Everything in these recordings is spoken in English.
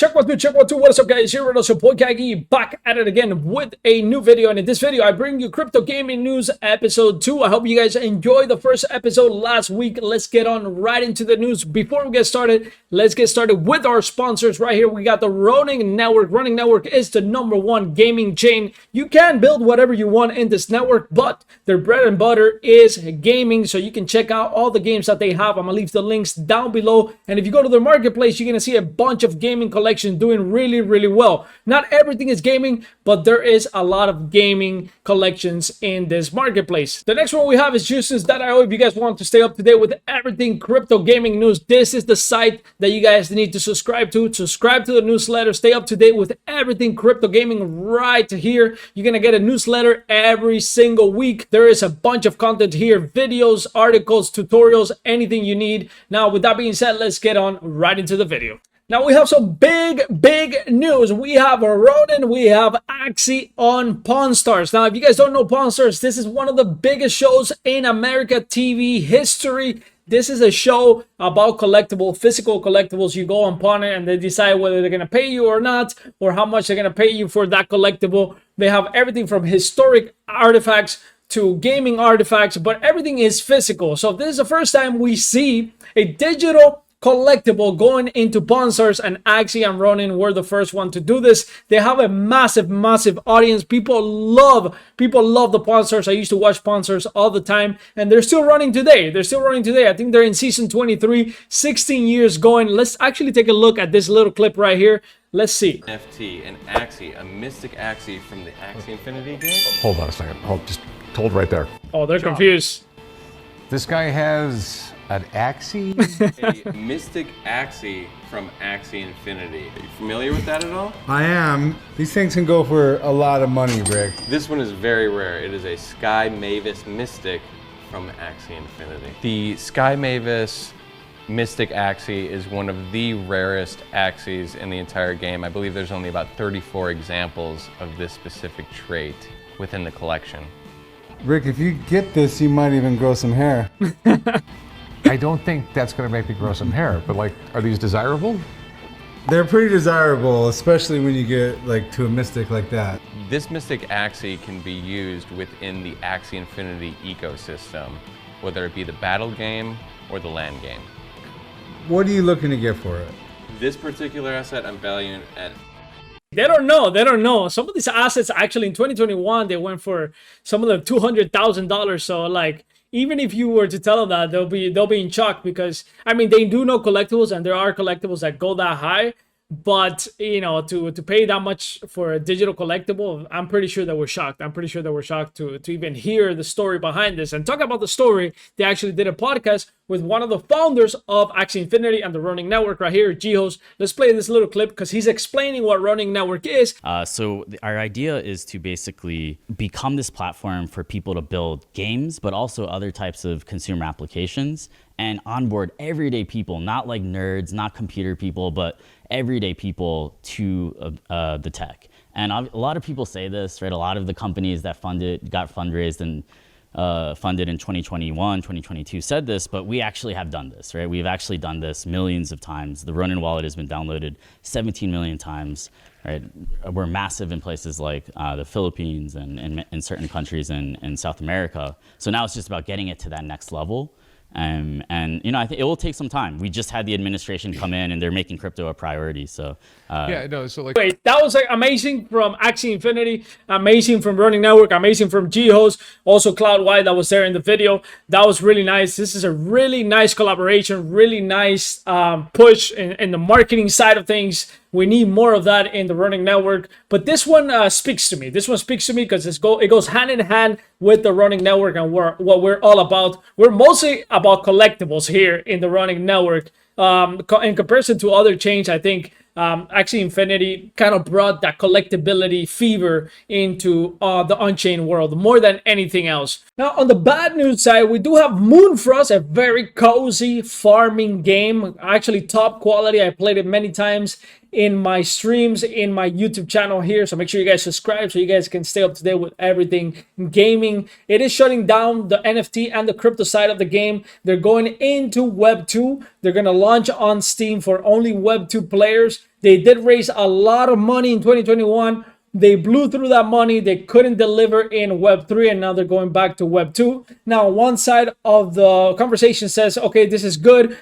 Check one, two, check one, two. What is up, guys? Here with us, your boy CAGYJAN, back at it again with a new video. And in this video, I bring you crypto gaming news episode 2. I hope you guys enjoyed the first episode last week. Let's get on right into the news. Before we get started, let's get started with our sponsors. Right here, we got the Ronin network. Ronin network is the #1 gaming chain. You can build whatever you want in this network, but their bread and butter is gaming. So you can check out all the games that they have. I'm gonna leave the links down below. And if you go to their marketplace, you're gonna see a bunch of gaming collection doing really well. Not everything is gaming, but there is a lot of gaming collections in this marketplace. The next one we have is juices.io. If you guys want to stay up to date with everything crypto gaming news, this is the site that you guys need to subscribe to. Subscribe to the newsletter, stay up to date with everything crypto gaming right here. You're gonna get a newsletter every single week. There is a bunch of content here, videos, articles, tutorials, anything you need. Now, with that being said, let's get on right into the video. Now we have some big news. We have Ronin, we have Axie on Pawn Stars. Now, if you guys don't know Pawn Stars, this is one of the biggest shows in America TV history. This is a show about physical collectibles. You go on Pawn it and they decide whether they're going to pay you or not, or how much they're going to pay you for that collectible. They have everything from historic artifacts to gaming artifacts, but everything is physical. So this is the first time we see a digital collectible going into Pawn Stars, and Axie and Ronin were the first one to do this. They have a massive audience. People love the Pawn Stars. I used to watch Pawn Stars all the time, and they're still running today. I think they're in season 23, 16 years going. Let's actually take a look at this little clip right here. Let's see. NFT and Axie, a mystic Axie from the Axie Infinity game. Hold on a second. Just hold right there. Oh, they're confused. This guy has an Axie? A mystic Axie from Axie Infinity. Are you familiar with that at all? I am. These things can go for a lot of money, Rick. This one is very rare. It is a Sky Mavis Mystic from Axie Infinity. The Sky Mavis Mystic Axie is one of the rarest Axies in the entire game. I believe there's only about 34 examples of this specific trait within the collection. Rick, if you get this, you might even grow some hair. I don't think that's going to make me grow some hair, but like, are these desirable? They're pretty desirable, especially when you get like to a mystic like that. This Mystic Axie can be used within the Axie Infinity ecosystem, whether it be the battle game or the land game. What are you looking to get for it? This particular asset I'm valuing at... They don't know. Some of these assets actually in 2021, they went for some of them $200,000. So like, even if you were to tell them that, they'll be in shock, because I mean, they do know collectibles, and there are collectibles that go that high. But you know, to pay that much for a digital collectible, I'm pretty sure that we're shocked. To even hear the story behind this. And talk about the story, they actually did a podcast with one of the founders of Axie Infinity and the Ronin network right here, G-Host. Let's play this little clip because he's explaining what Ronin network is. So our idea is to basically become this platform for people to build games, but also other types of consumer applications, and onboard everyday people, not like nerds, not computer people, but everyday people to the tech. And a lot of people say this, right? A lot of the companies that got fundraised and funded in 2021, 2022 said this, but we actually have done this, right? We've actually done this millions of times. The Ronin wallet has been downloaded 17 million times, right? We're massive in places like the Philippines and in certain countries in South America. So now it's just about getting it to that next level. And you know, I think it will take some time. We just had the administration come in, and they're making crypto a priority. So yeah, no. So like, wait, that was like amazing from Axie Infinity, amazing from Ronin Network, amazing from G-Host, also Cloud White that was there in the video. That was really nice. This is a really nice collaboration, really nice push in the marketing side of things. We need more of that in the Ronin network. But this one speaks to me. This one speaks to me because it goes hand in hand with the Ronin network and what we're all about. We're mostly about collectibles here in the Ronin network. In comparison to other chains, I think Axie Infinity kind of brought that collectability fever into the on-chain world more than anything else. Now, on the bad news side, we do have Moonfrost, a very cozy farming game. Actually, top quality. I played it many times in my streams, in my YouTube channel here. So make sure you guys subscribe so you guys can stay up to date with everything gaming. It is shutting down the NFT and the crypto side of the game. They're going into Web 2. They're going to launch on Steam for only Web 2 players. They did raise a lot of money in 2021. They blew through that money. They couldn't deliver in Web3, and now they're going back to Web2. Now, one side of the conversation says, okay, this is good.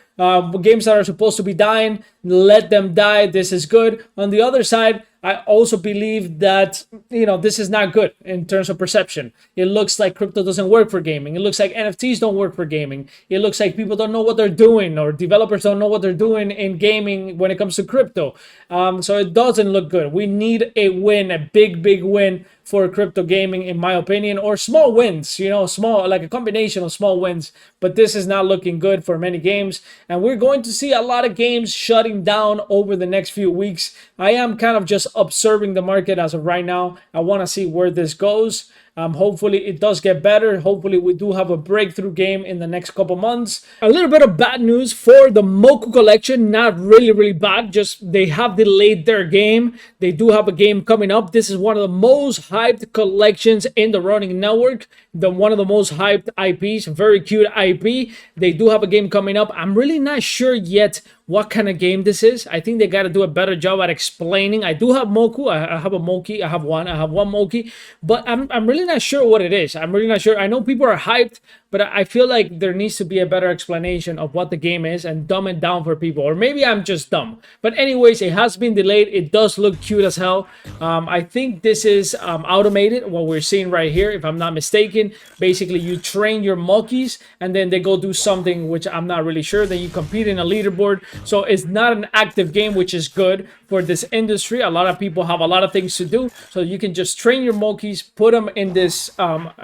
Games that are supposed to be dying, let them die. This is good. On the other side, I also believe that, this is not good in terms of perception. It looks like crypto doesn't work for gaming. It looks like NFTs don't work for gaming. It looks like people don't know what they're doing, or developers don't know what they're doing in gaming when it comes to crypto. So it doesn't look good. We need a win, a big, big win for crypto gaming, in my opinion, or small wins, small, like a combination of small wins. But this is not looking good for many games. And we're going to see a lot of games shutting down over the next few weeks. I am kind of just observing the market as of right now. I want to see where this goes. Hopefully it does get better. Hopefully we do have a breakthrough game in the next couple months. A little bit of bad news for the Moku collection. Not really bad. Just they have delayed their game. They do have a game coming up. This is one of the most hyped collections in the Ronin network. One of the most hyped IPs. Very cute IP. They do have a game coming up. I'm really not sure yet what kind of game this is. I think they got to do a better job at explaining. I do have Moku. I have a Moki. I have one Moki. But I'm really not sure what it is. I'm really not sure. I know people are hyped, but I feel like there needs to be a better explanation of what the game is and dumb it down for people. Or maybe I'm just dumb. But anyways, it has been delayed. It does look cute as hell. I think this is automated, what we're seeing right here, if I'm not mistaken. Basically, you train your Mokis, and then they go do something, which I'm not really sure. Then you compete in a leaderboard. So it's not an active game, which is good for this industry. A lot of people have a lot of things to do. So you can just train your Mokis, put them in this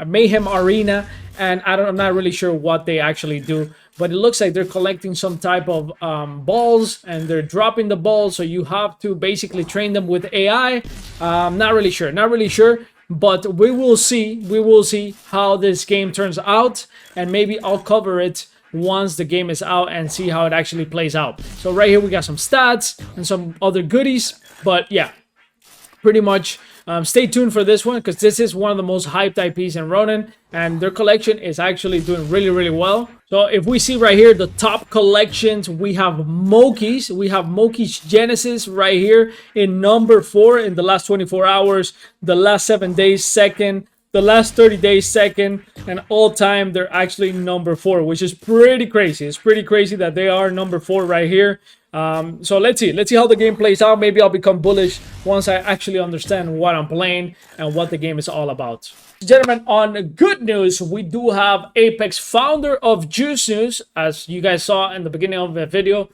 Mayhem Arena, and I'm not really sure what they actually do, but it looks like they're collecting some type of balls, and they're dropping the balls, so you have to basically train them with AI. Not really sure, but we will see how this game turns out, and maybe I'll cover it once the game is out and see how it actually plays out. So right here we got some stats and some other goodies, but yeah, pretty much stay tuned for this one, because this is one of the most hyped IPs in Ronin, and their collection is actually doing really well. So if we see right here the top collections, we have Mokis. We have Moki's Genesis right here in number 4 in the last 24 hours, the last 7 days second, the last 30 days second, and all time they're actually number 4, which is pretty crazy. It's pretty crazy that they are number 4 right here. So let's see how the game plays out. Maybe I'll become bullish once I actually understand what I'm playing and what the game is all about. Gentlemen, on good news, we do have Apex, founder of Juice News. As you guys saw in the beginning of the video,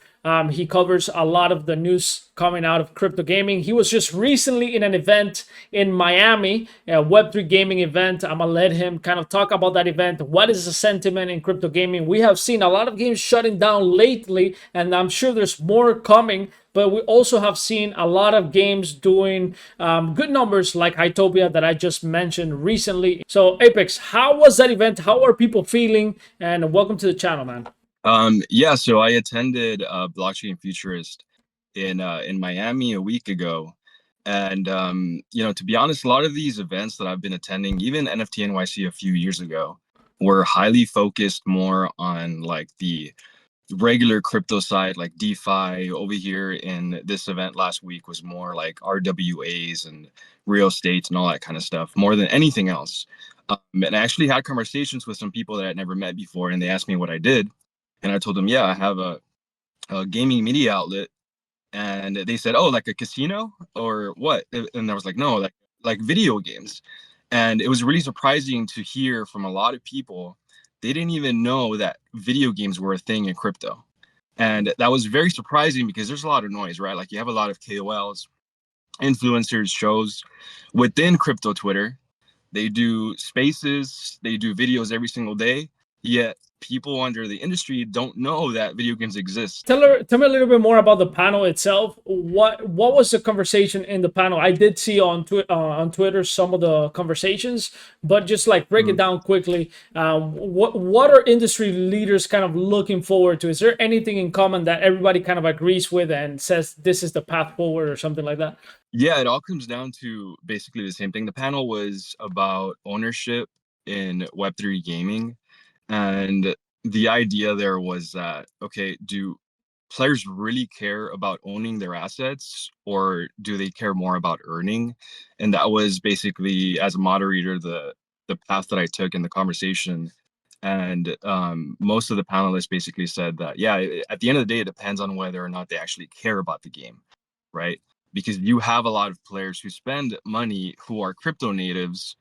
he covers a lot of the news coming out of crypto gaming. He was just recently in an event in Miami, a Web3 gaming event. I'm gonna let him kind of talk about that event. What is the sentiment in crypto gaming? We have seen a lot of games shutting down lately, and I'm sure there's more coming. But we also have seen a lot of games doing good numbers, like Hytopia that I just mentioned recently. So Apex, how was that event? How are people feeling? And welcome to the channel, man. Yeah, so I attended Blockchain Futurist in Miami a week ago. And, to be honest, a lot of these events that I've been attending, even NFT NYC a few years ago, were highly focused more on like the regular crypto side, like DeFi. Over here in this event last week was more like RWAs and real estate and all that kind of stuff, more than anything else. And I actually had conversations with some people that I'd never met before, and they asked me what I did. And I told them, yeah, I have a gaming media outlet. And they said, oh, like a casino or what? And I was like, no, like video games. And it was really surprising to hear from a lot of people, they didn't even know that video games were a thing in crypto. And that was very surprising because there's a lot of noise, right? Like you have a lot of KOLs, influencers, shows within crypto Twitter. They do spaces, they do videos every single day, yet people under the industry don't know that video games exist. Tell me a little bit more about the panel itself. What was the conversation in the panel? I did see on Twitter some of the conversations, but just like break it down quickly. What are industry leaders kind of looking forward to? Is there anything in common that everybody kind of agrees with and says this is the path forward or something like that? Yeah, it all comes down to basically the same thing. The panel was about ownership in Web3 gaming. And the idea there was that, okay, do players really care about owning their assets, or do they care more about earning? And that was basically, as a moderator, the path that I took in the conversation. And most of the panelists basically said that, yeah, at the end of the day, it depends on whether or not they actually care about the game, right? Because you have a lot of players who spend money who are crypto natives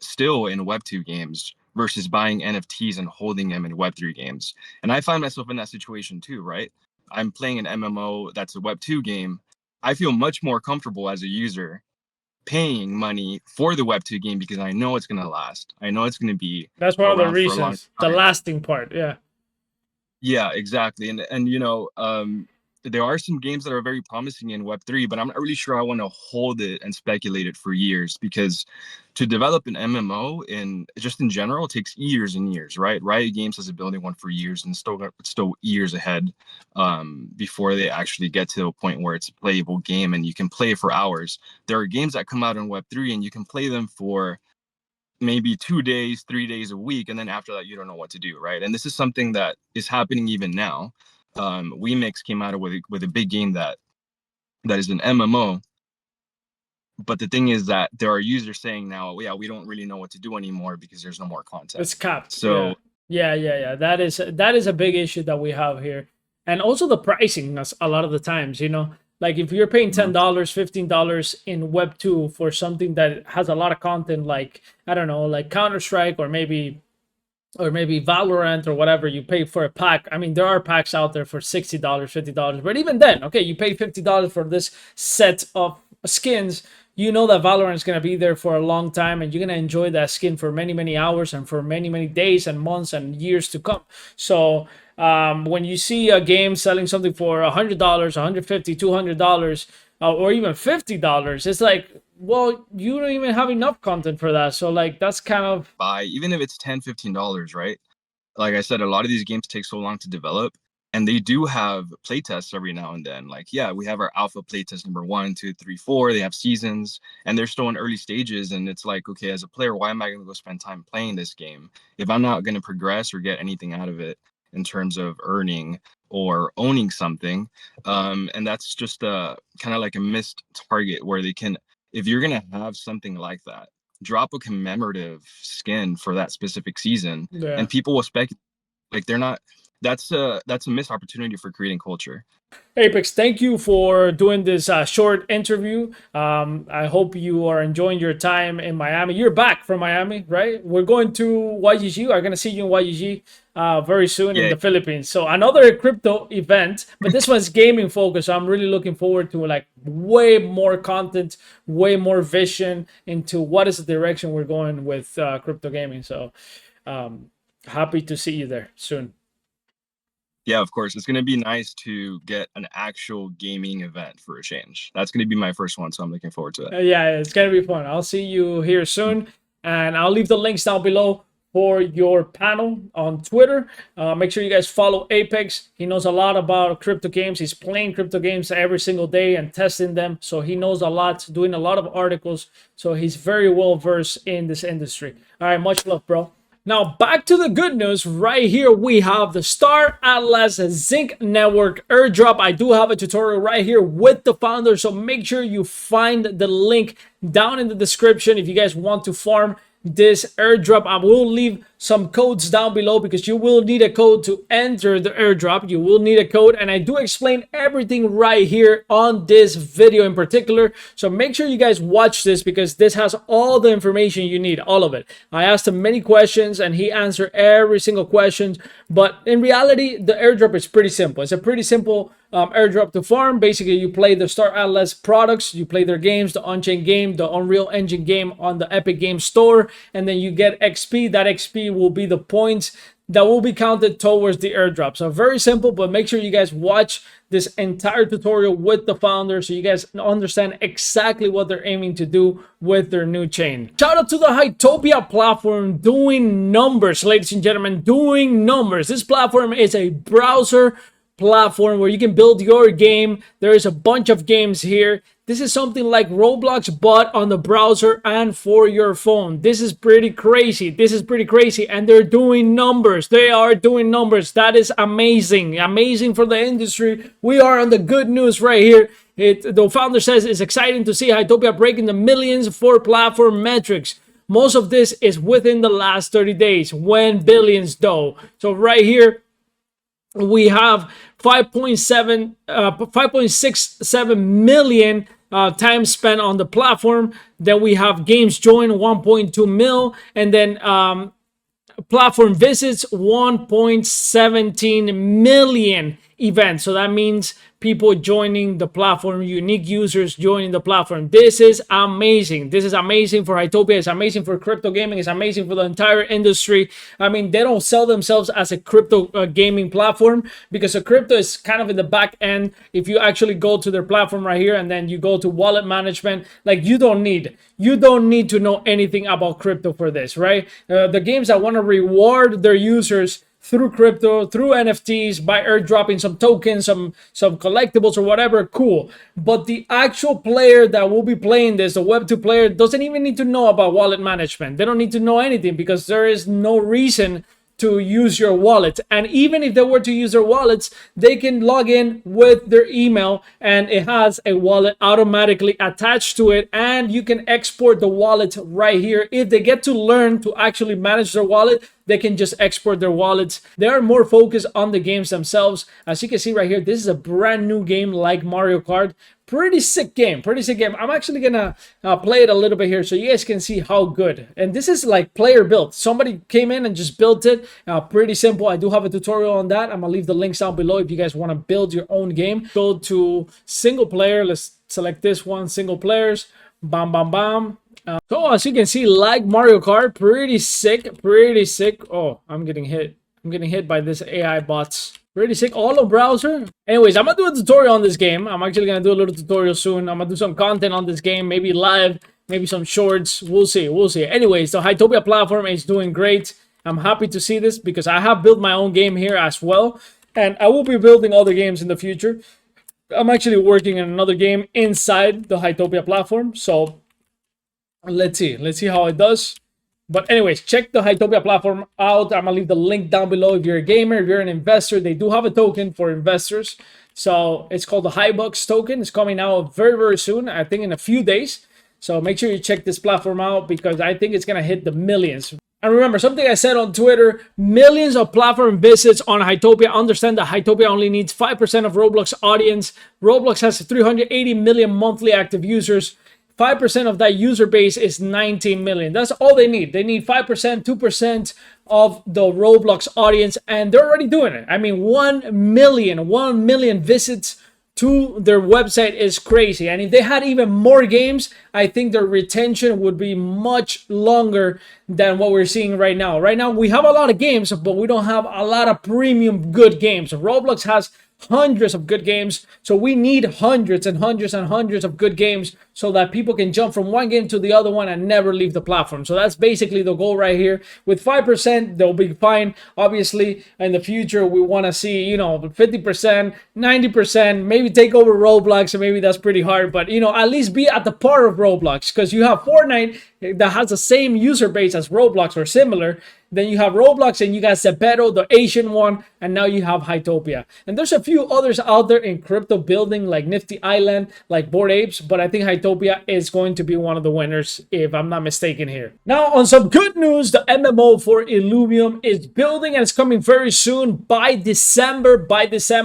still in Web2 games versus buying NFTs and holding them in Web3 games. And I find myself in that situation too, right? I'm playing an MMO that's a Web2 game. I feel much more comfortable as a user paying money for the Web2 game because I know it's going to last. I know it's going to be That's one of the around for a long reasons. The time. lasting part, yeah. Yeah, exactly. And you know, there are some games that are very promising in Web3, but I'm not really sure I want to hold it and speculate it for years, because to develop an MMO in general takes years and years, right? Riot Games has been building one for years and still years ahead before they actually get to a point where it's a playable game and you can play for hours. There are games that come out in Web3 and you can play them for maybe 2 days, 3 days a week, and then after that you don't know what to do, right? And this is something that is happening even now. WeMix came out with a big game that is an MMO, but the thing is that there are users saying now, yeah, we don't really know what to do anymore because there's no more content. It's capped. So yeah. That is a big issue that we have here, and also the pricing. A lot of the times, you know, like if you're paying $10, $15 in Web2 for something that has a lot of content, like I don't know, like Counter-Strike or maybe Valorant or whatever, you pay for a pack. I mean, there are packs out there for $60, $50, but even then, okay, you pay $50 for this set of skins. You know that Valorant is going to be there for a long time, and you're going to enjoy that skin for many, many hours and for many, many days and months and years to come. So when you see a game selling something for $100, $150, $200, or even $50, it's like, well, you don't even have enough content for that. So like, that's kind of even if it's $10, $15, right? Like I said, a lot of these games take so long to develop, and they do have playtests every now and then. Like, yeah, we have our alpha playtest number 1, 2, 3, 4. They have seasons, and they're still in early stages. And it's like, okay, as a player, why am I going to go spend time playing this game if I'm not going to progress or get anything out of it in terms of earning or owning something? And that's just kind of like a missed target where they can, if you're going to have something like that, drop a commemorative skin for that specific season, and people will speculate. Like, they're not. That's a missed opportunity for creating culture. Apex, thank you for doing this short interview. I hope you are enjoying your time in Miami. You're back from Miami, right? We're going to YGG. I'm going to see you in YGG very soon in the Philippines. So another crypto event, but this one's gaming focused. So I'm really looking forward to like way more content, way more vision into what is the direction we're going with crypto gaming. So happy to see you there soon. Yeah, of course. It's going to be nice to get an actual gaming event for a change. That's going to be my first one, so I'm looking forward to it. Yeah, it's going to be fun. I'll see you here soon, and I'll leave the links down below for your panel on Twitter. Make sure you guys follow Apex. He knows a lot about crypto games. He's playing crypto games every single day and testing them, so he knows a lot, doing a lot of articles, so he's very well versed in this industry. All right, much love, bro. Now, back to the good news. Right here, we have the Star Atlas Zink Network airdrop. I do have a tutorial right here with the founder, so make sure you find the link down in the description if you guys want to farm this airdrop. I will leave some codes down below because you will need a code to enter the airdrop. You will need a code, and I do explain everything right here on this video in particular. So make sure you guys watch this because this has all the information you need, all of it. I asked him many questions and he answered every single question, but in reality, the airdrop is pretty simple. It's a pretty simple airdrop to farm. Basically, you play the Star Atlas products, you play their games, the on-chain game, the Unreal Engine game on the Epic Games Store, and then you get XP. That XP will be the points that will be counted towards the airdrop. So very simple, but make sure you guys watch this entire tutorial with the founder so you guys understand exactly what they're aiming to do with their new chain. Shout out to the Hytopia platform doing numbers, ladies and gentlemen, doing numbers. This platform is a browser platform where you can build your game. There is a bunch of games here. This is something like Roblox, but on the browser and for your phone. This is pretty crazy. This is pretty crazy. And they're doing numbers. They are doing numbers. That is amazing. Amazing for the industry. We are on the good news right here. The founder says it's exciting to see Hytopia breaking the millions for platform metrics. Most of this is within the last 30 days. When billions though. So right here, we have 5.67 million time spent on the platform. Then we have games joined 1.2 mil, and then platform visits 1.17 million events. So that means people joining the platform, unique users joining the platform. This is amazing. This is amazing for Hytopia. It's amazing for crypto gaming. It's amazing for the entire industry. I mean, they don't sell themselves as a crypto gaming platform, because a crypto is kind of in the back end. If you actually go to their platform right here and then you go to wallet management, like you don't need to know anything about crypto for this, right? The games that want to reward their users through crypto, through NFTs, by airdropping some tokens, some collectibles or whatever, cool. But the actual player that will be playing this, the Web2 player, doesn't even need to know about wallet management. They don't need to know anything, because there is no reason to use your wallet. And even if they were to use their wallets, they can log in with their email and it has a wallet automatically attached to it, and you can export the wallet right here. If they get to learn to actually manage their wallet, they can just export their wallets. They are more focused on the games themselves. As you can see right here, this is a brand new game like Mario Kart. Pretty sick game, pretty sick game. I'm actually gonna play it a little bit here so you guys can see how good. And this is like player built. Somebody came in and just built it. Pretty simple. I do have a tutorial on that. I'm gonna leave the links down below if you guys want to build your own game. Go to single player. Let's select this one, single players. Bam, bam, bam. So as you can see, like Mario Kart, pretty sick, pretty sick. Oh, I'm getting hit. I'm getting hit by this AI bots. Pretty sick. All on browser. Anyways, I'm gonna do a tutorial on this game. I'm actually gonna do a little tutorial soon. I'm gonna do some content on this game, maybe live, maybe some shorts. We'll see. We'll see. Anyways, the Hytopia platform is doing great. I'm happy to see this because I have built my own game here as well, and I will be building other games in the future. I'm actually working on another game inside the Hytopia platform, so let's see how it does. But anyways, check the Hytopia platform out. I'm gonna leave the link down below. If you're a gamer, if you're an investor, they do have a token for investors. So it's called the Hybucks token. It's coming out very, very soon. I think in a few days. So make sure you check this platform out because I think it's gonna hit the millions. And remember, something I said on Twitter, millions of platform visits on Hytopia. Understand that Hytopia only needs 5% of Roblox audience. Roblox has 380 million monthly active users. 5% of that user base is 19 million. That's all they need. They need 5%, 2% of the Roblox audience, and they're already doing it. I mean, 1 million visits to their website is crazy. And if they had even more games, I think their retention would be much longer than what we're seeing right now. Right now, we have a lot of games, but we don't have a lot of premium good games. Roblox has hundreds of good games, so we need hundreds and hundreds and hundreds of good games so that people can jump from one game to the other one and never leave the platform. So that's basically the goal right here. With 5%, they'll be fine. Obviously, in the future, we want to see, you know, 50%, 90%, maybe take over Roblox, and maybe that's pretty hard, but, you know, at least be at the par of Roblox, because you have Fortnite that has the same user base as Roblox or similar. Then you have Roblox, and you got Zepeto, the Asian one, and now you have Hytopia. And there's a few others out there in crypto building, like Nifty Island, like Bored Apes, but I think Hytopia is going to be one of the winners, if I'm not mistaken here. Now, on some good news, the MMO for Illuvium is building, and it's coming very soon, by December.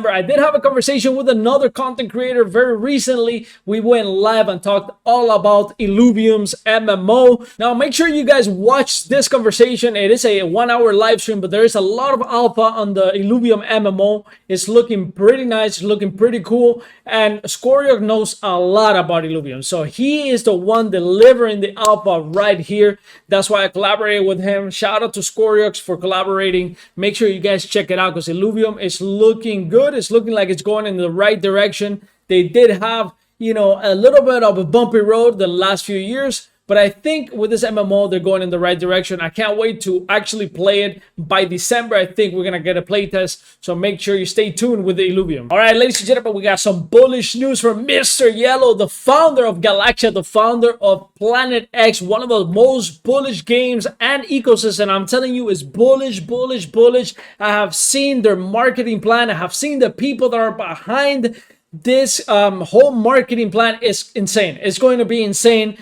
I did have a conversation with another content creator very recently. We went live and talked all about Illuvium's MMO. Now, make sure you guys watch this conversation. It is a 1-hour live stream, but there is a lot of alpha on the Illuvium MMO. It's looking pretty nice, looking pretty cool, and Scoryok knows a lot about Illuvium, so he is the one delivering the alpha right here. That's why I collaborated with him. Shout out to Scoryok for collaborating. Make sure you guys check it out because Illuvium is looking good. It's looking like it's going in the right direction. They did have, you know, a little bit of a bumpy road the last few years, but I think with this MMO, they're going in the right direction. I can't wait to actually play it by December. I think we're going to get a playtest, so make sure you stay tuned with the Illuvium. All right, ladies and gentlemen, we got some bullish news from Mr. Yellow, the founder of CAGYJAN, the founder of Planetx, one of the most bullish games and ecosystem. I'm telling you, is bullish, bullish, bullish. I have seen their marketing plan. I have seen the people that are behind this whole marketing plan. Is insane. It's going to be insane.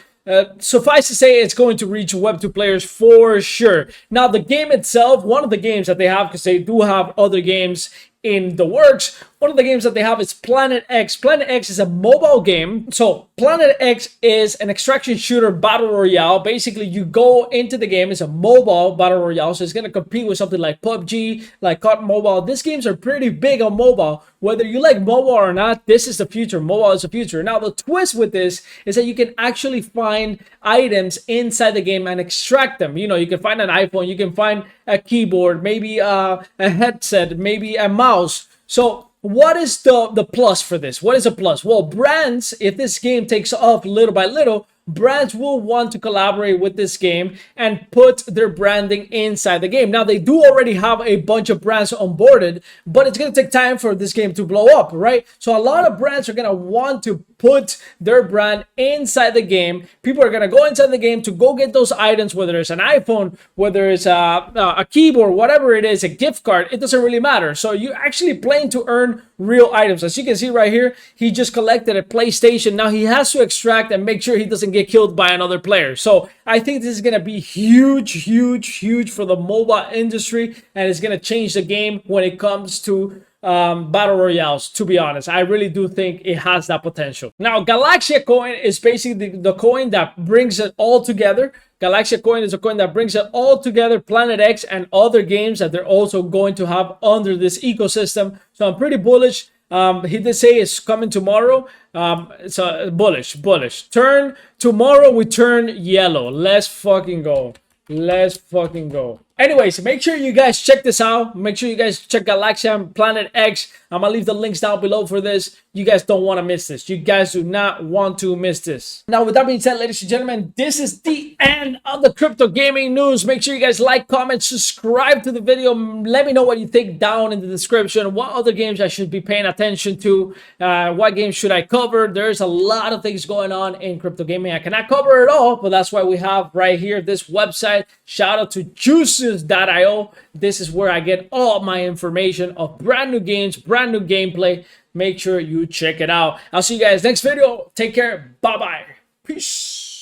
Suffice to say, it's going to reach Web2 players for sure. Now, the game itself, one of the games that they have, because they do have other games in the works, one of the games that they have is Planetx. Planetx is a mobile game. So Planetx is an extraction shooter battle royale. Basically, you go into the game. It's a mobile battle royale, so it's going to compete with something like PUBG, like COD Mobile. These games are pretty big on mobile. Whether you like mobile or not, this is the future. Mobile is the future. Now, the twist with this is that you can actually find items inside the game and extract them. You know, you can find an iPhone, you can find a keyboard, maybe a headset, maybe a mouse. So what is the plus for this? What is a plus? Well, brands, if this game takes off little by little, brands will want to collaborate with this game and put their branding inside the game. Now, they do already have a bunch of brands onboarded, but it's going to take time for this game to blow up, right? So a lot of brands are going to want to put their brand inside the game. People are going to go inside the game to go get those items, whether it's an iPhone, whether it's a keyboard, whatever it is, a gift card, it doesn't really matter. So you're actually playing to earn real items. As you can see right here, he just collected a PlayStation. Now he has to extract and make sure he doesn't get killed by another player. So I think this is going to be huge, huge, huge for the mobile industry, and it's going to change the game when it comes to battle royales. To be honest, I really do think it has that potential. Now, CAGYJAN coin is basically the coin that brings it all together. CAGYJAN coin is a coin that brings it all together. Planetx and other games that they're also going to have under this ecosystem. So I'm pretty bullish. He did say it's coming tomorrow. So bullish. Turn tomorrow. We turn yellow. Let's fucking go. Let's fucking go. Anyways, make sure you guys check this out. Make sure you guys check CAGYJAN, Planetx. I'm going to leave the links down below for this. You guys don't want to miss this. You guys do not want to miss this. Now, with that being said, ladies and gentlemen, this is the end of the crypto gaming news. Make sure you guys like, comment, subscribe to the video. Let me know what you think down in the description. What other games I should be paying attention to? What games should I cover? There's a lot of things going on in crypto gaming. I cannot cover it all, but that's why we have right here this website. Shout out to Juices.io. This is where I get all my information of brand new games, brand new gameplay. Make sure you check it out. I'll see you guys next video. Take care. Bye-bye. Peace.